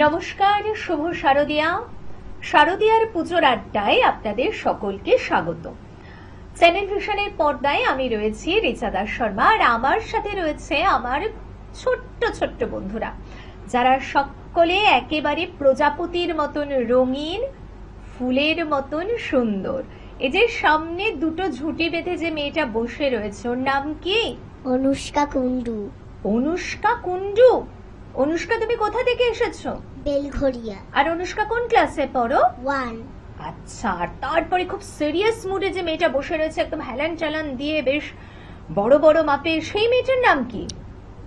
নমস্কার, শুভ শারদিয়া। শারদিয়ার পুজোর আড্ডায় আপনাদের সকলকে স্বাগত। চ্যানেল ভিশনের পর্দায় আমি রয়েছি রিচা দাস শর্মা, আর আমার সাথে রয়েছে আমার ছোট্ট ছোট্ট বন্ধুরা, যারা সকলে একেবারে প্রজাপতির মতন রঙিন, ফুলের মতন সুন্দর। এই যে সামনে দুটো ঝুঁটি বেঁধে যে মেয়েটা বসে রয়েছে, ওর নাম কি? অনুষ্কা কুন্ডু। অনুষ্কা কুন্ডু। অনুষ্কা, তুমি কোথা থেকে এসেছো? বেলঘরিয়া। আর অনুষ্কা কোন ক্লাসে পড়ো? 1। আচ্ছা, আর তারপরে খুব সিরিয়াস মুডে যে মেয়েটা বসে রয়েছে, একদম হেলান চালান দিয়ে বেশ বড় বড় মাপে, সেই মেয়েটার নাম কি?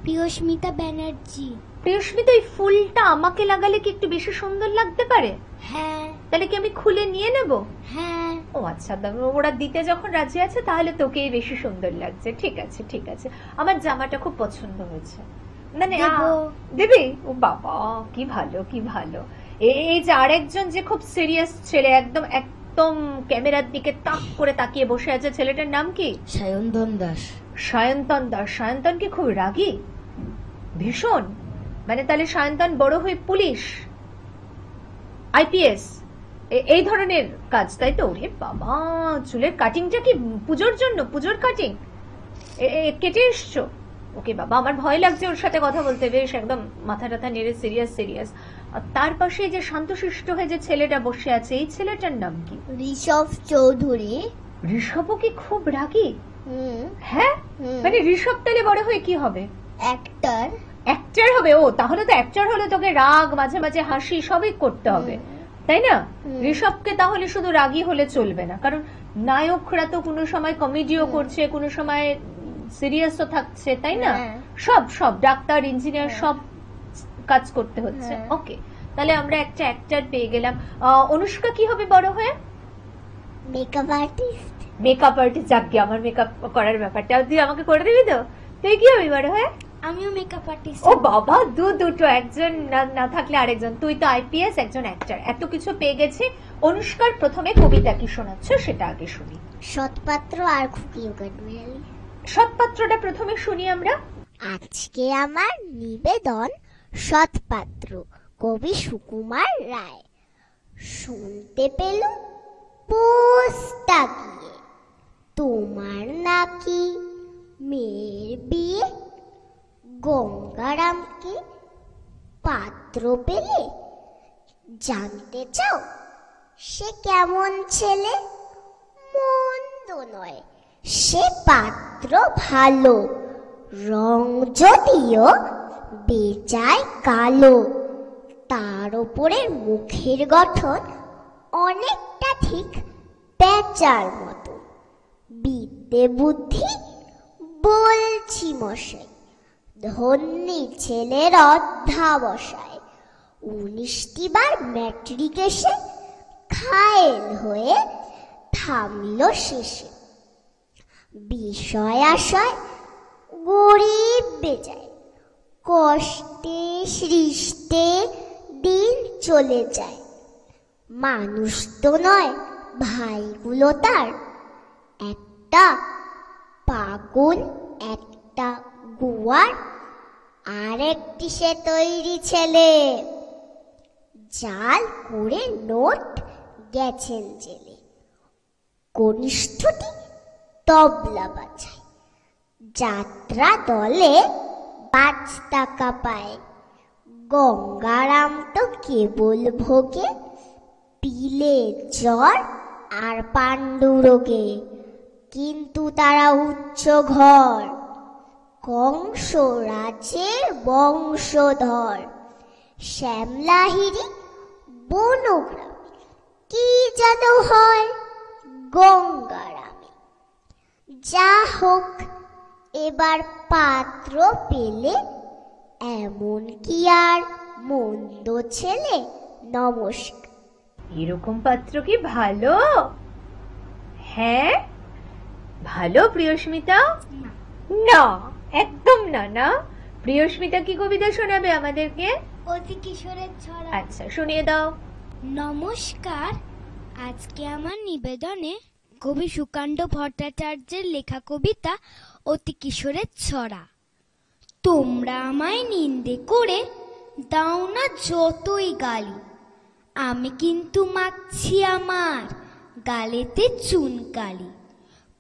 প্রিয়স্মিতা ব্যানার্জি। প্রিয়স্মিতা, এই ফুলটা আমাকে লাগালে কি একটু বেশি সুন্দর লাগতে পারে? হ্যাঁ। তাহলে কি আমি খুলে নিয়ে নেব? হ্যাঁ। ও আচ্ছা, ওরা দিতে যখন রাজি আছে তাহলে তোকেই বেশি সুন্দর লাগছে। ঠিক আছে ঠিক আছে, আমার জামাটা খুব পছন্দ হয়েছে। মানে দেবে? ও বাবা, কি ভালো কি ভালো। এই যে আরেকজন যে খুব সিরিয়াস ছেলে, একদম একদম ক্যামেরার দিকে তাক করে তাকিয়ে বসে আছে, ছেলেটার নাম কি? সায়ন্তন দাস। সায়ন্তন দাস। সায়ন্তন কি খুব রাগী? ভীষণ? মানে তাহলে সায়ন্তন বড় হয়ে পুলিশ, আইপিএস, এই ধরনের কাজ, তাই তো? ওরে বাবা, চুলের কাটিংটা কি পুজোর জন্য? পুজোর কাটিং কেটে এসছো? ওকে বাবা, আমার ভয় লাগছে ওর সাথে কথা বলতে। বেশ একদম মাথা টাথা নেড়ে সিরিয়াস সিরিয়াস। আর তার পাশে যে শান্তশিষ্ট হয়ে যে ছেলেটা বসে আছে, এই ছেলেটার নাম কি? ঋষভ চৌধুরী। ঋষভও কি খুব রাগী? হ্যাঁ, মানে ঋষভ তাহলে বড় হয়ে কি হবে? অ্যাক্টর। অ্যাক্টর হবে? ও তাহলে তো অ্যাক্টর হলে তোকে রাগ, মাঝে মাঝে হাসি সবই করতে হবে, তাই না? ঋষভকে তাহলে শুধু রাগী হলে চলবে না, কারণ নায়করা তো কোনো সময় কমেডিও করছে, কোনো সময় সিরিয়াসও থাকছে, তাই না? সব সব ডাক্তার, ইঞ্জিনিয়ার, সব কাজ করতে হচ্ছে। ওকে, তাহলে আমরা একটা অ্যাক্টর পেয়ে গেলাম। অনুষ্কা কি হবে বড় হয়ে? Makeup artist. Makeup artist. যাকে আমার মেকআপ করার ব্যাপারটা তুই আমাকে করে দিবি তো? তুই কি হবি বড় হয়ে? আমিও মেকআপ আর্টিস্ট। ও বাবা, দুটো, একজন না থাকলে আরেকজন। তুই তো আইপিএস, একজন অ্যাক্টর, এত কিছু পেয়ে গেছি। অনুষ্কার প্রথমে কবিতা কি শোনাচ্ছ সেটা আগে শুনি। সৎপাত্র আর খুকিও কাঠবিড়ালি। সৎপাত্রটা প্রথমে শুনি আমরা। আজকে আমার নিবেদন সৎপাত্র, কবি সুকুমার রায়। শুনতে পেলুম পোস্টটা গিয়ে, তোমার নাকি মেয়ের বিয়ে। গঙ্গারামকে পাত্র পেলে, জানতে চাও সে কেমন ছেলে? মন্দ নয় সে পাত্র ভালো, রং যদিও বেজায় কালো। তার ওপরে মুখের গঠন অনেকটা ঠিক পেঁচার মতো। বিদ্যে বুদ্ধি বলছি মশাই, ধন্যী ছেলের অধ্যাবসায়। 19টি বার ম্যাট্রিক এসে খায়েল হয়ে থামল শেষে। বিষয় আশয় গরিব বেজায়, কষ্টে সৃষ্টে দিন চলে যায়। মানুষ তো নয় ভাইগুলো তার, একটা পাগল একটা গুয়ার, আর একটি সে তৈরি ছেলে। জাল করে নোট গেছেন জেলে। কনিষ্ঠটি তবলা বাজায়, যাত্রা দলে বাজতাকা পায়। গঙ্গারাম তো কেবল ভোগে পিলে জ্বর আর পাণ্ডুরোগে, কিন্তু তারা উচ্চ ঘর, কংস রাজের বংশধর। শ্যামলাহিরি বনগ্রামে কি যেন হয় গঙ্গারামে। যা হোক, এবার পাত্র পেলে, এমন কি আর মন্দ ছেলে? নমস্কার। এরকম পাত্র কি ভালো? হ্যাঁ ভালো। প্রিয়স্মিতা? না, একদম না। না, প্রিয়স্মিতা কি কবিতা শোনাবে আমাদেরকে? অতি কিশোরের ছড়া। আচ্ছা, শুনিয়ে দাও। নমস্কার, আজকে আমার নিবেদনে কবি সুকান্ত ভট্টাচার্যের লেখা কবিতা অতি কিশোরের ছড়া। তোমরা আমায় নিন্দে করে দাও না যতই গালি, আমি কিন্তু মাখছি আমার গালেতে চুনকালি।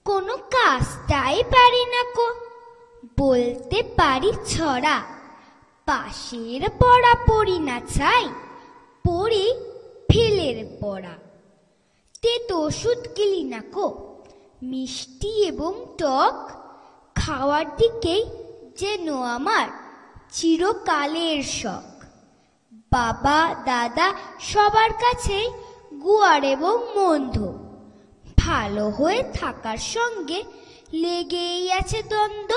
কোনো কাজটাই পারি না কো, বলতে পারি ছড়া। পাশের পড়া পড়ি না চাই, পড়ি ফেলের পড়া। তেত ওষুধ গিলি না কো, মিষ্টি এবং টক খাওয়ার দিকেই যেন আমার চিরকালের শখ। বাবা দাদা সবার কাছেই গুয়ার এবং মন্দ, ভালো হয়ে থাকার সঙ্গে লেগেই আছে দ্বন্দ্ব।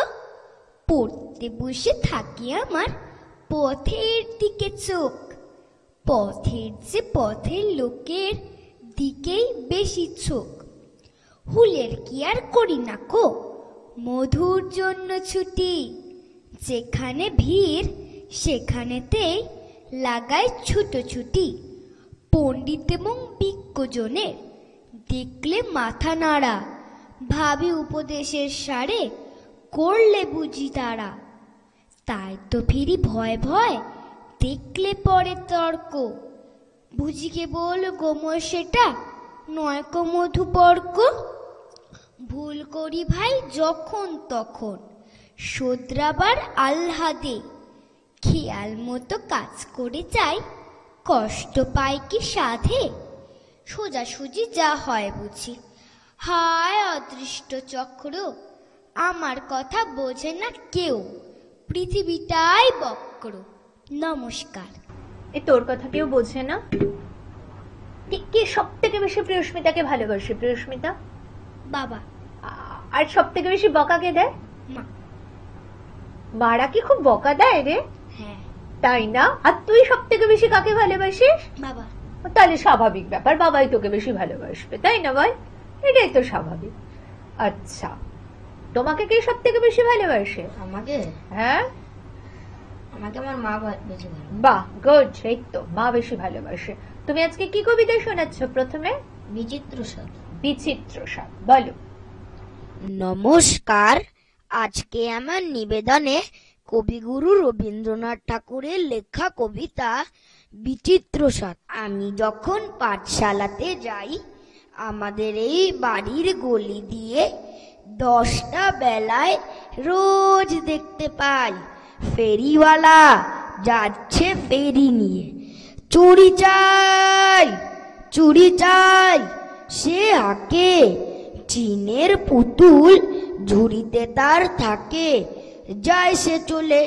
পড়তে বসে থাকি আমার পথের দিকে চোখ, পথের যে পথের লোকের দিকেই বেশি চোখ। হুলের কি আর করি না কো, মধুর জন্য ছুটি। যেখানে ভিড় সেখানেতেই লাগাই ছুটোছুটি। পণ্ডিত এবং বিজ্ঞজনের দেখলে মাথা নাড়া, ভাবি উপদেশের সারে করলে বুঝি তারা। তাই তো ফিরি ভয় ভয় দেখলে পরে তর্ক, বুঝি কেবল গোমর সেটা নয় কো মধুপর্ক। ভুল করি ভাই যখন তখন শোধরাবার আহ্লাদে, খেয়াল মতো কাজ করে যাই কষ্ট পাই কি সাধে। সোজাসুজি যা হয় বুঝি, হায় অদৃষ্ট চক্র, আমার কথা বোঝে না কেউ, পৃথিবীটাই বক্র। নমস্কার। এ তোর কথা কেউ বোঝে না? কে সব থেকে বেশি প্রিয়স্মিতাকে ভালোবাসে? প্রিয়স্মিতা? বাবা। আর সব থেকে বেশি বকা কে দেয়? মা। মারা কি খুব বকা দেয় রে? হ্যাঁ। তাই না? আর তুই সব থেকে বেশি কাকে ভালোবাসিস? বাবা। তাহলে স্বাভাবিক ব্যাপার, বাবাই তোকে বেশি ভালোবাসবে, তাই না বল? এটাই তো স্বাভাবিক। আচ্ছা, তোমাকে কে সব থেকে বেশি ভালোবাসে? আমাকে হ্যাঁ, আমাকে আমার মা বেশি ভালো। বাহ, গুড। এই তো মা বেশি ভালোবাসে। তুমি আজকে কি কবিতা শোনাচ্ছ? প্রথমে বিচিত্র স্বাদ। বিচিত্র স্বাদ, বলো। নমস্কার। আজকে আমার নিবেদনে কবিগুরু রবীন্দ্রনাথ ঠাকুরের লেখা কবিতা বিচিত্র স্বাদ। আমি যখন পাঠশালাতে যাই, আমাদের এই বাড়ির গলি দিয়ে 10টা বেলায় রোজ দেখতে পাই ফেরিওয়ালা যাচ্ছে ফেরি নিয়ে। চুরি চাই, চুরি চাই সে হাঁকে, চিনের পুতুল ঝুড়িতে তার থাকে। যায় সে চলে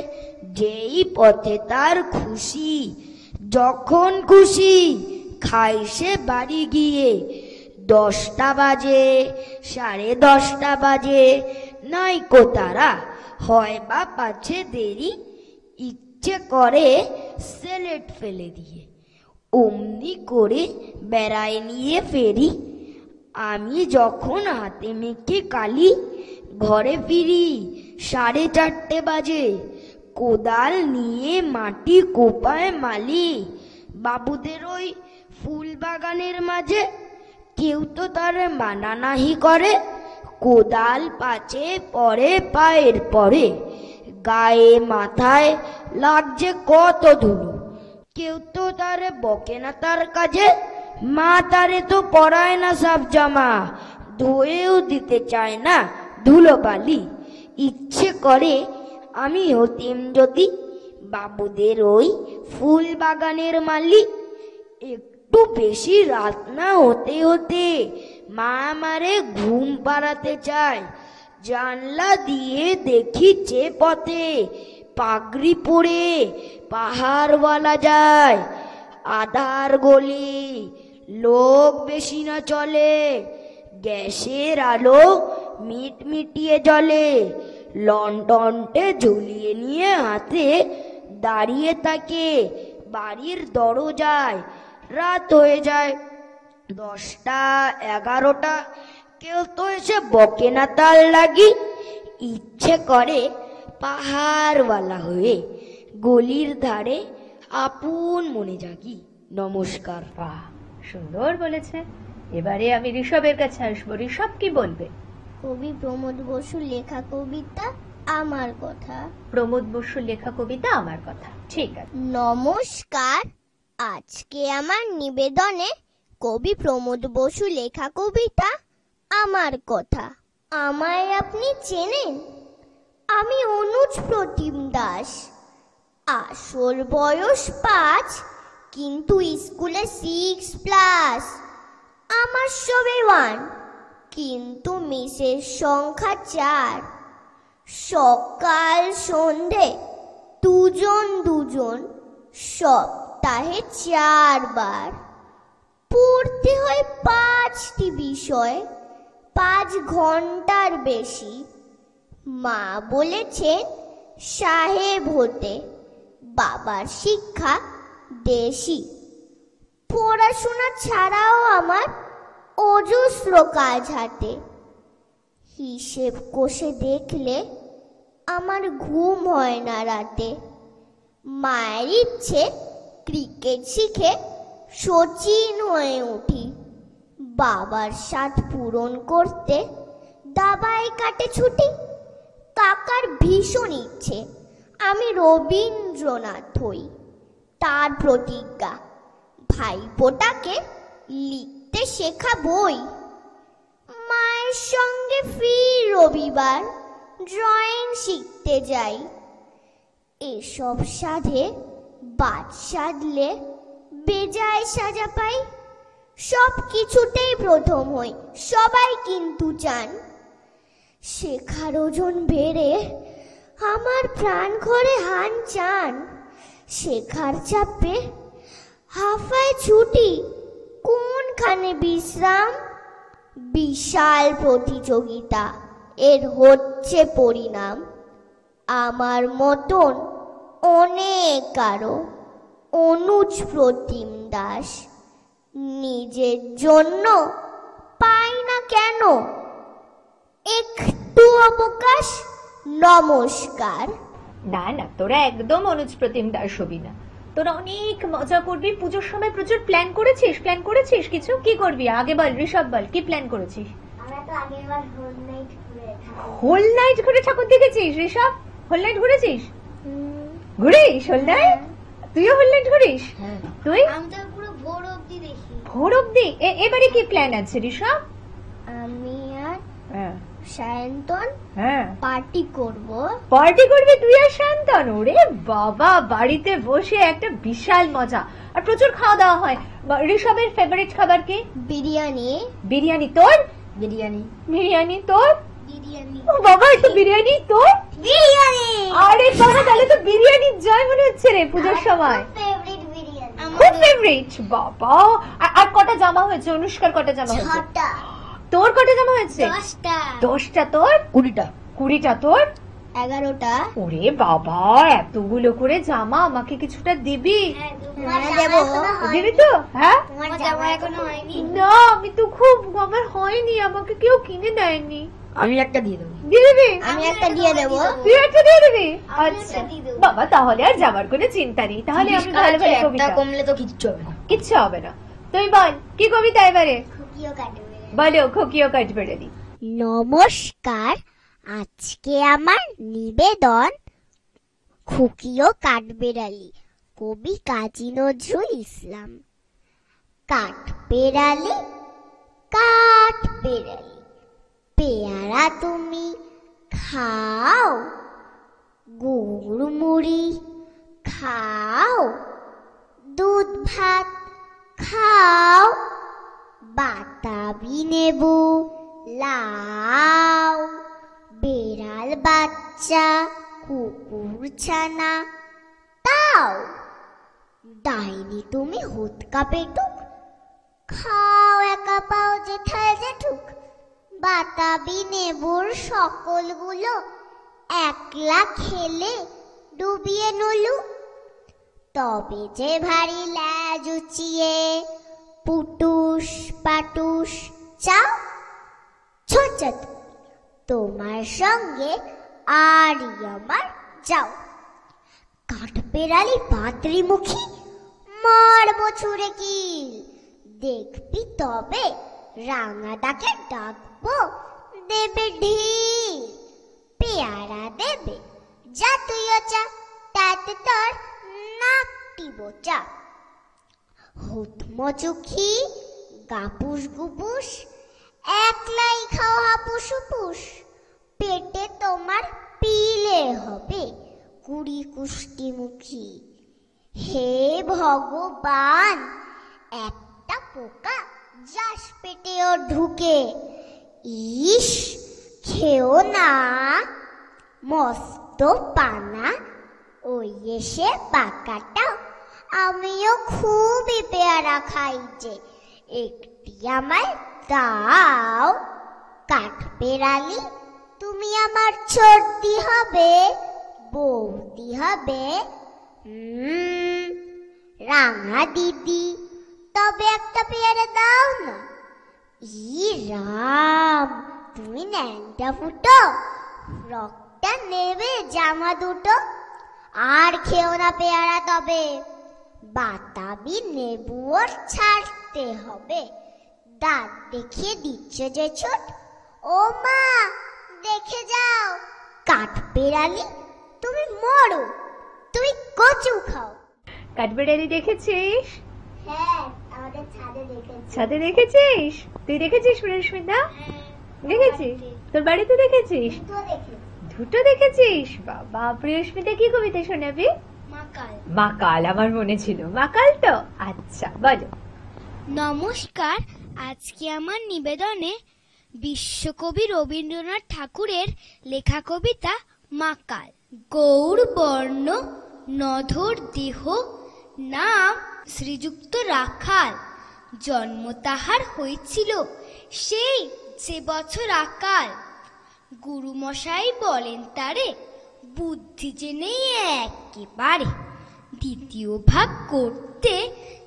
যেই পথে তার খুশি, যখন খুশি খাই সে বাড়ি গিয়ে। 10টা বাজে, 10:30 বাজে, নাইকো তারা, হয় বা পাছে দেরি, ইচ্ছে করে সেলেট ফেলে দিয়ে অমনি করে বেড়ায় নিয়ে ফেরি। আমি যখন হাতে মেখে কালি ঘরে ফিরি 4:30 বাজে, কোদাল নিয়ে মাটি কোপায় মালি। বাবুদের ওই ফুল বাগানের মাঝে কেউ তো তার মানা নাহি করে, কোদাল পাছে পরে পায়ের পরে, গায়ে মাথায় লাগছে কত ধুলো, কেউ তো তার বকে না তার কাজে। মা তারে তো পরায় না সাব জামা, ধুয়েও দিতে চায় না ধুলো বালি। ইচ্ছে করে আমি হতিম যদি বাবুদের ওই ফুল বাগানের মালি। একটু বেশি রাত না হতে হতে মা আমারে ঘুম পাড়াতে চায়। জানলা দিয়ে দেখি যে পথে পাগড়ি পরে পাহাড়ওয়ালা যায়। আধার গলি, লোক বেশি না চলে, গ্যাসের আলো মিটমিটিয়ে জ্বলে। লন্ঠনটে ঝুলিয়ে নিয়ে হাতে দাঁড়িয়ে থাকে বাড়ির দরজায়। রাত হয়ে যায় 10টা 11টা, কেউ তো এসে বকে না তার লাগি। ইচ্ছে করে পাহাড়ওয়ালা হয়ে গলির ধারে আপন মনে জাগি। নমস্কার। বাহ, সুন্দর বলেছে। এবারে আমি ঋষভের কাছে আসবো। ঋষভ কি বলবে? কবি প্রমোদ বসুর লেখা কবিতা আমার কথা। প্রমোদ বসুর লেখা কবিতা আমার কথা, ঠিক আছে। নমস্কার, আজকে আমার নিবেদনে কবি প্রমোদ বসু লেখা কবিতা আমার কথা। আমায় আপনি চেনেন? আমি অনুজ প্রতিম দাস। আসল বয়স 5, কিন্তু স্কুলে 6+। আমার সবে 1, কিন্তু মিসের সংখ্যা 4। সকাল সন্ধে দুজন, সপ্তাহে 4 বার। পড়তে হয় 5টি বিষয়, 5 ঘন্টার বেশি। মা বলেছেন সাহেব হতে, বাবার শিক্ষা দেশি। পড়াশোনা ছাড়াও আমার অজস্র কাজ হাতে। হিসেব কষে দেখলে আমার ঘুম হয় না রাতে। মায়ের ইচ্ছে ক্রিকেট শিখে সচিন হয়ে উঠি। বাবার স্বাদ পূরণ করতে দাবায় কাটে ছুটি। কাকার ভীষণ ইচ্ছে আমি রবীন্দ্রনাথ হই। তার প্রতিজ্ঞা ভাইপোটাকে লিখতে শেখাবই। মায়ের সঙ্গে ফির রবিবার ড্রয়িং শিখতে যাই। এসব সাধে বাদ সাধলে বেজায় সাজা পাই। সব কিছুতেই প্রথম হই, সবাই কিন্তু চান। শেখার ওজন বেড়ে আমার প্রাণ ঘরে হান চান। শেখার চাপে হাফায় ছুটি, কোনখানে বিশ্রাম। বিশাল প্রতিযোগিতা, এর হচ্ছে পরিণাম। আমার মতন অনেক আরো অনুজ প্রতিম দাস। নিজের জন্য পাই না কেন একটু অবকাশ। নমস্কার। না না, তোরা একদম অনুজ প্রতিম দাস হবি না। তোরা অনেক মজা করবি। পুজোর সময় প্রচুর প্ল্যান করেছিস কিছু? কি করবি আগে বল, ঋষভ বল, কি প্ল্যান করেছিস? হোল নাইট ঘুরে ঠাকুর দেখেছিস ঋষভ? হোল নাইট ঘুরেছিস? ঘুরিস হোল নাইট? তুইও হোল নাইট ঘুরিস? তুই? আমি তো পুরো ভোর অবধি দেখি। ভোর অবধি? এবারে কি প্ল্যান আছে ঋষভ? আমি আর সায়ন্তন পার্টি করব। পার্টি করবি তুই আর শান্তন? ওরে বাবা, বাড়িতে বসে একটা বিশাল মজা, আর প্রচুর খাওয়া দাওয়া হয়। ঋষভের ফেভারিট খাবার কি? বিরিয়ানি। বিরিয়ানি তোর? বিরিয়ানি তোর? ও বাবা, একটু বিরিয়ানি তোর? আরে বাবা, তাহলে তো বিরিয়ানি জয় মনে হচ্ছে রে পুজোর সময়। ফেভারিট বিরিয়ানি। খুব ফেভারিট। বাবা, আর কটা জামা হয়েছে? অনুষ্কার কটা জামা হয়েছে? 6টা। তোর কটা জামা হয়েছে? 10টা। 10টা তোর? 20টা তোর? 11টা। ওরে বাবা, এতগুলো করে জামা, আমাকে কিছুটা দিবি? দিবি তো? হ্যাঁ, তোমার জামা এখনো হয়নি? না, আমি তো খুব, আমার হয়নি, আমাকে কেউ কিনে দেয়নি। আমি একটা দিয়ে দেবো। দিয়ে দিবি? আমি একটা দিয়ে দেবো। তুই একটা দিয়ে দিবি? আচ্ছা একটা দিয়ে দেবো। বাবা, তাহলে আর যাবার কোনো চিন্তা নেই। তাহলে আমি ভালো ভালো কবিতা। কমলে তো কিচ্ছু হবে না। কিচ্ছু হবে না। তুই বল, কি কবিতা এবারে? খুকিও কাটবে। বলো, খোকিও কাঠবেড়ালি। নমস্কার, আজকে আমার নিবেদন খুকিও কাঠবেড়ালি, কবি কাজী নজরুল ইসলাম। কাঠবেড়ালি কাঠবেড়ালি, পেয়ারা তুমি খাও, গুড় মুড়ি খাও, দুধ ভাত খাও, বাতাবি নেবু লাও, বেড়াল বাচ্চা কুকুর ছানা তাও, ডাইনি তুমি হুৎকা পেটুক, খাও একা পাও যেথায় জেঠুক। বাতাবি নেবুর সকলগুলো একলা খেলে ডুবিয়ে নলু, তবে যে ভারী ল্যাজ উচিয়ে পুটুস পাটুস চাও। ছোট তোমার সঙ্গে আরই আমার যাও। কাঠবেড়ালি পাতরিমুখী মারবো ছুঁড়ে কিল, দেখবি তবে রাঙাদাকে ডাকবো দেবে ঢিল। পেয়ারা দেবে, যা তুইও চা, তাতে তোর নাকটি বোচা। হুতমচুখি গাপুস গুপুস, একলাই খাও হাপুস হুপুস, পেটে তোমার পিলে হবে 20 কুষ্টিমুখী। হে ভগবান, একটা পোকা যাস পেটেও ঢুকে, ইস খেও না, মস্ত পানা। ওই এসে পাকাটা, আমিও খুবই পেয়ারা খাই যে, একটি আমায় দাও। কাঠবেড়ালি, তুমি আমার ছোটদি হবে, বৌদি হবে। রাঙা দিদি, তবে একটা পেয়ারা দাও না। ই রাম, তুমি ন্যাংটা ফুটো, রক্তটা নেবে জামা দুটো। আর খেও না পেয়ারা তবে, বাতাবি নেবুও ছাড়তে হবে। দাঁত দেখিয়ে দিচ্ছ যে ছোট, ও মা দেখে যাও। কাঠবেড়ালি, তুমি মরো, তুমি কচু খাও। কাঠবিড়ালি দেখেছিস? হ্যাঁ, আমাদের ছাদে দেখেছি। ছাদে দেখেছিস? তুই দেখেছিস রেশমিতা? দেখেছিস? তোর বাড়িতে দেখেছিস? তো দেখেছি। দুটো দেখেছিস? বাবা, রেশমিতা কি কবিতা শোনাবি? মাকাল। মাকাল, আমার মনে ছিল মাকাল তো। আচ্ছা বলো। নমস্কার, আজকে আমার নিবেদনে বিশ্বকবি রবীন্দ্রনাথ ঠাকুরের লেখা কবিতা মাকাল। গৌর বর্ণ নধর দেহ, নাম শ্রীযুক্ত রাখাল। জন্ম তাহার হয়েছিল সেই যে বছর আকাল। গুরুমশাই বলেন তারে, বুদ্ধি যে নেই একেবারে। দ্বিতীয় ভাগ করতে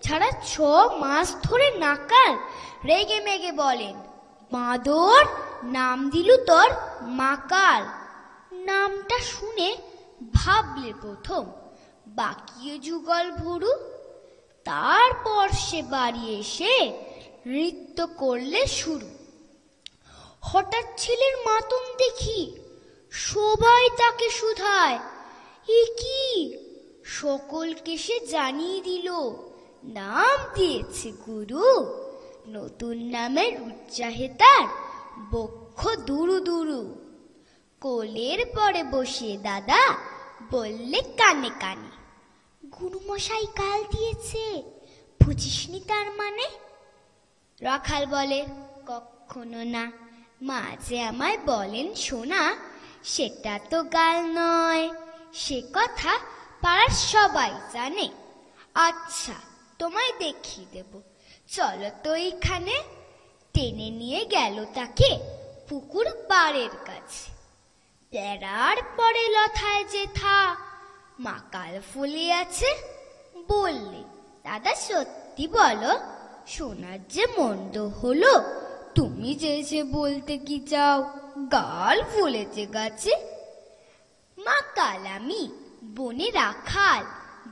ছাড়া 6 মাস ধরে নাকাল। রেগে মেগে বলেন, বাঁদর নাম দিলু তোর মাকাল। নামটা শুনে ভাবলে প্রথম, বাকিয়ে যুগল ভুরু। তারপর সে বাড়ি এসে নৃত্য করলে শুরু। হঠাৎ ছেলের মাতম দেখি, সবাই তাকে শুধায়, এ কি? সকলকে সে জানিয়ে দিল, নাম দিয়েছে গুরু। নতুন নামের উৎসাহে তার বক্ষ দুরু দুরু। কোলের পরে বসিয়ে দাদা বললে কানে কানে, গুরুমশাই কাল দিয়েছে, বুঝিসনি তার মানে? রাখাল বলে, কখনো না, মা যে আমায় বলেন শোনা, সেটা তো গাল নয়, সে কথা পাড়ার সবাই জানে। আচ্ছা, তোমায় দেখিয়ে দেব, চলো তো এইখানে। টেনে নিয়ে গেল তাকে পুকুর পাড়ের কাছে। বেড়ার পরে লথায় যে থা, মাকাল ফুলে আছে। বললে, দাদা সত্যি বলো, শোনার যে মন্দ হলো, তুমি যে বলতে কি চাও, গাল ফুলেছে গাছে। মাকাল আমি, বনে রাখাল,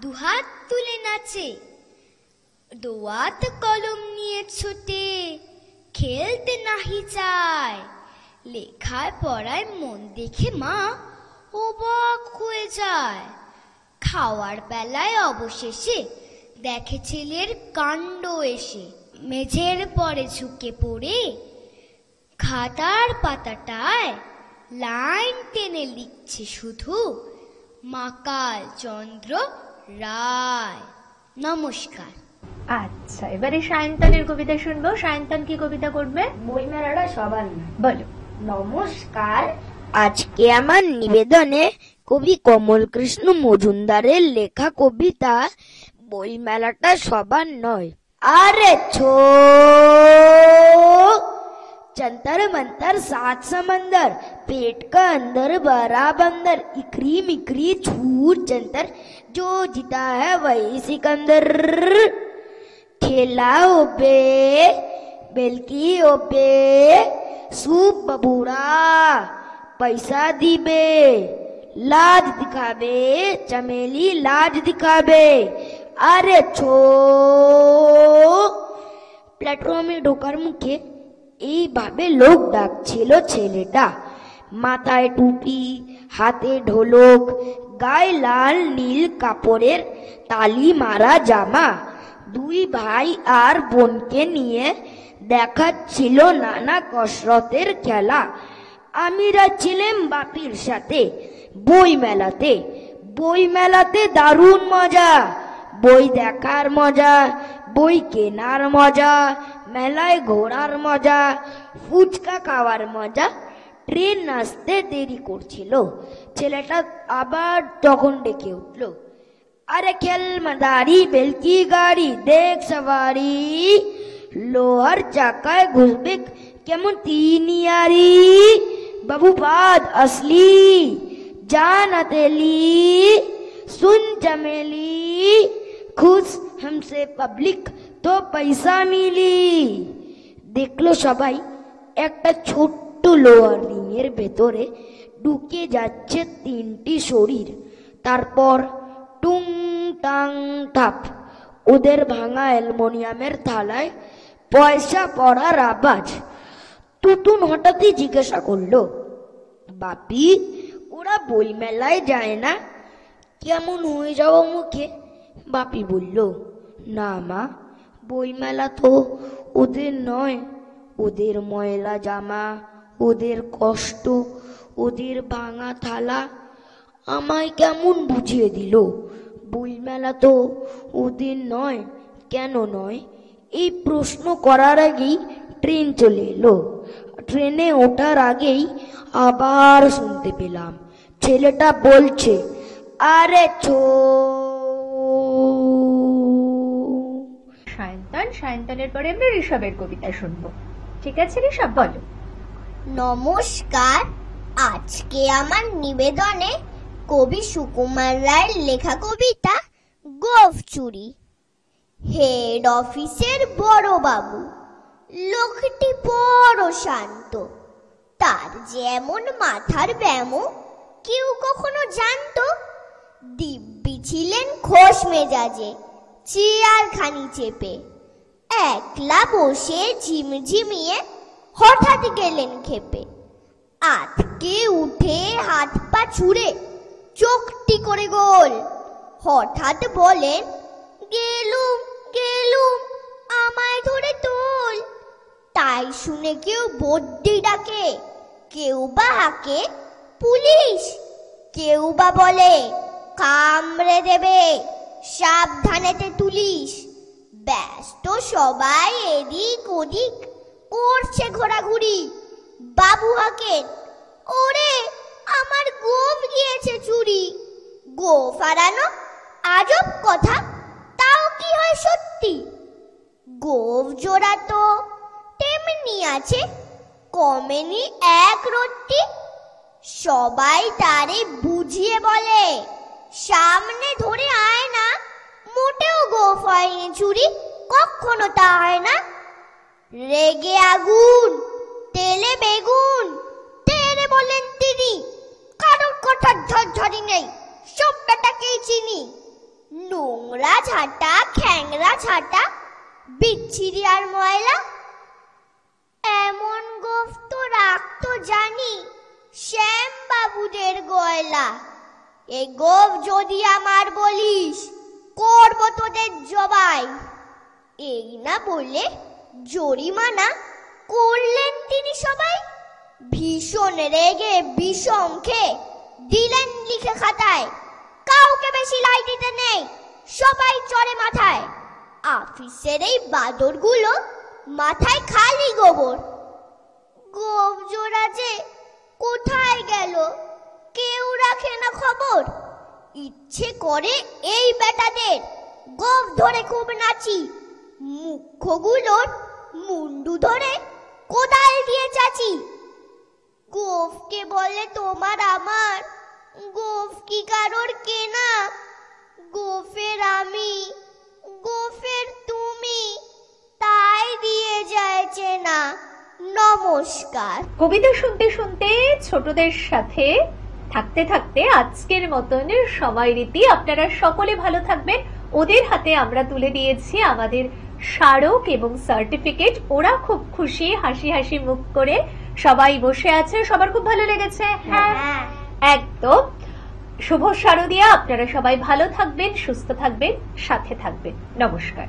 দুহাত তুলে নাচে। দোয়াত কলম নিয়ে ছোটে, খেলতে নাহি চায়। লেখায় পড়ায় মন দেখে মা অবাক হয়ে যায়। খাওয়ার বেলায় অবশেষে দেখে ছেলের কাণ্ড এসে। মেঝের পরে ঝুঁকে পড়ে খাতার পাতাটায় লাইন টেনে লিখছে শুধু, মাকাল চন্দ্র রায়। নমস্কার। আচ্ছা, এবারে সায়ন্তনের কবিতা শুনবো। সায়ন্তন কি কবিতা করবে? বইমেলাটা সবার না। বলো। নমস্কার, আজকে আমার নিবেদনে কবি কমল কৃষ্ণ মজুমদারের লেখা কবিতা বইমেলাটা সবার নয়। আরে ছো जंतर मंतर 7 समंदर, पेट का अंदर बड़ा बंदर, इकरी मिकरी छूट जंतर, जो जीता है वही सिकंदर। खेला ओबे बेलकी ओबे, सूप बबूड़ा पैसा दीबे, लाज दिखाबे चमेली लाज दिखाबे। अरे छो প্ল্যাটফর্মে ঢোকার মুখে এইভাবে লোক ডাকছিল ছেলেটা। মাথায় টুপি হাতে ঢোলক, গায়ে লাল নীল কাপড়ের তালি মারা জামা। দুই ভাই আর বোনকে নিয়ে দেখাচ্ছিল নানা কসরতের খেলা। আমি যাচ্ছিলাম বাপির সাথে বই মেলাতে। বই মেলাতে দারুণ মজা, বই দেখার মজা, বই কেনার মজা, মেলায় ঘোরার মজা, ফুচকা খাওয়ার মজা। ট্রেন আসতে দেরি করছিল। ছেলেটা আবার তখন ডেকে উঠল, আরে খেল মাদারি বেলকি গাড়ি, দেখ সবারি, লোহার চাকায় ঘুরবে কেমন তিনিয়ারি, বাবু বাদ असली, जान अतेली, सुन चमेली, खुश हमसे पब्लिक तो पैसा मिली। দেখলো সবাই একটা ছোট্ট লোহার রিংয়ের ভেতরে ঢুকে যাচ্ছে তিনটি শরীর। তারপর টুং টাং ঠাপ ওদের ভাঙা অ্যালুমিনিয়ামের থালায় পয়সা পড়ার আওয়াজ। তুতুন হঠাৎই জিজ্ঞাসা করলো, বাপি ওরা বই মেলায় যায় না? কেমন হয়ে যাও মুখে। বাপি বলল, না মা, বই মেলা তো ওদের নয়। ওদের ময়লা জামা, ওদের কষ্ট, ওদের ভাঙা থালা আমায় কেমন বুঝিয়ে দিল। বই মেলা তো ওদের নয়। কেন নয়? এই প্রশ্ন করার আগেই ট্রেন চলে এলো। ট্রেনে ওঠার আগেই আবার শুনতে পেলাম ছেলেটা বলছে, আরে সায়ন্তন, সায়ন্তনের পরে আমরা ঋষভের কবিতা শুনবো। ঠিক আছে ঋষভ, বলো। নমস্কার, আজকে আমার নিবেদনে কবি সুকুমার রায়ের লেখা কবিতা গোঁফ চুরি। হেড অফিসের বড় বাবু, লোকটি বড় শান্ত, তার যেমন মাথার ব্যামো কেউ কখনো জানতো। দিব্যি ছিলেন খোশ মেজাজে, চেয়ার খানি চেপে, একলা বসে ঝিমঝিমিয়ে হঠাৎ গেলেন খেপে। আটকে উঠে হাত পা ছুড়ে চোখটি করে গোল, হঠাৎ বলেন, গেলুম গেলুম আমায় ধরে তোল। তাই শুনে কেউ বড্ডি ডাকে, কেউ বা হাঁকে পুলিশ, কেউ বা বলে কামড়ে দেবে, সাবধানেতে তুলিস। ব্যস্ত সবাই এদিক ওদিক করছে ঘোরাঘুরি। বাবু হাঁকেন, ওরে আমার গোঁফ গিয়েছে চুরি। গোঁফ হারানো আজব কথা, তাও কি হয় সত্যি? গোঁফ জোড়া তো তেমনি আছে, কমেনি এক রত্তি। সবাই তারে বুঝিয়ে বলে, সামনে ধরে আয় না, মোটেও গোঁফ হয়নি চুরি, কখনো তা হয় না। রেগে আগুন, তেলে বেগুন, তেরে বলেন তিনি, কারোর কথা ঝরঝরি নেই, সবটাকেই চিনি। নোংরা ঝাঁটা, খ্যাংরা ছাটা, বিচ্ছিরি আর ময়লা, এমন গোঁফ তো রাখতো জানি শ্যাম বাবুদের গয়লা। এ গোঁফ যদি আমার বলিস, করবো তোদের জবাই। এই না বলে জরিমানা করলেন তিনি সবাই। ভীষণ রেগে বিষম খেয়ে দিলেন লিখে খাতায়, কাউকে বেশি লাই দিতে নেই, সবাই চড়ে মাথায়। অফিসের এই বাদরগুলো মাথায় খালি গোবর। গোঁফ জোড়া যে কোথায় গেল কেউ রাখে না খবর। ইচ্ছে করে এই বেটাদের গোঁফ ধরে খুব নাচি, মুখ্যগুলোর মুন্ডু ধরে কোদাল দিয়ে চাচি। গোঁফকে বলে তোমার আমার, গোঁফ কি কারোর কেনা? গোঁফের আমি, গোঁফের তুমি, তাই দিয়ে যায় চেনা। নমস্কার। কবিতা শুনতে শুনতে ছোটদের সাথে থাকতে থাকতে আজকের মতন সময় রীতি। আপনারা সকলে ভালো থাকবেন। ওদের হাতে আমরা তুলে দিয়েছি আমাদের স্মারক এবং সার্টিফিকেট। ওরা খুব খুশি, হাসি হাসি মুখ করে সবাই বসে আছে। সবার খুব ভালো লেগেছে? হ্যাঁ। একদম। শুভ শারদিয়া। আপনারা সবাই ভালো থাকবেন, সুস্থ থাকবেন, সাথে থাকবেন। নমস্কার।